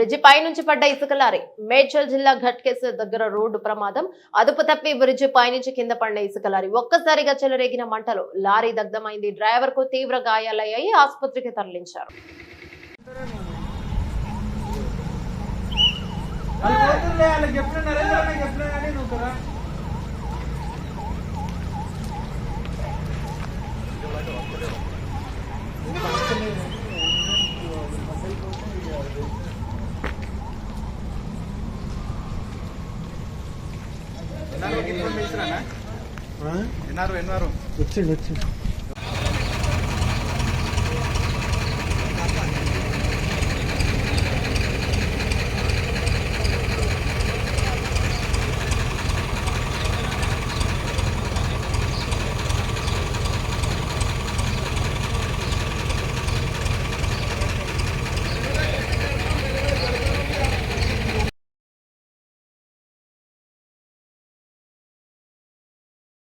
Bridge పై నుంచి పడ్డ ఇసుక లారీ. మేడ్చల్ జిల్లా ఘట్కేసర్ దగ్గర రోడ్డు ప్రమాదం. అదుపు తప్పి బ్రిడ్జి పై నుంచి కింద పడిన ఇసుక లారీ ఒక్కసారిగా చెలరేగిన మంటలు లారీ దగ్ధమైంది. డ్రైవర్ కు తీవ్ర గాయాలయ్యాయి. ఆసుపత్రికి తరలించారు. వచ్చిండు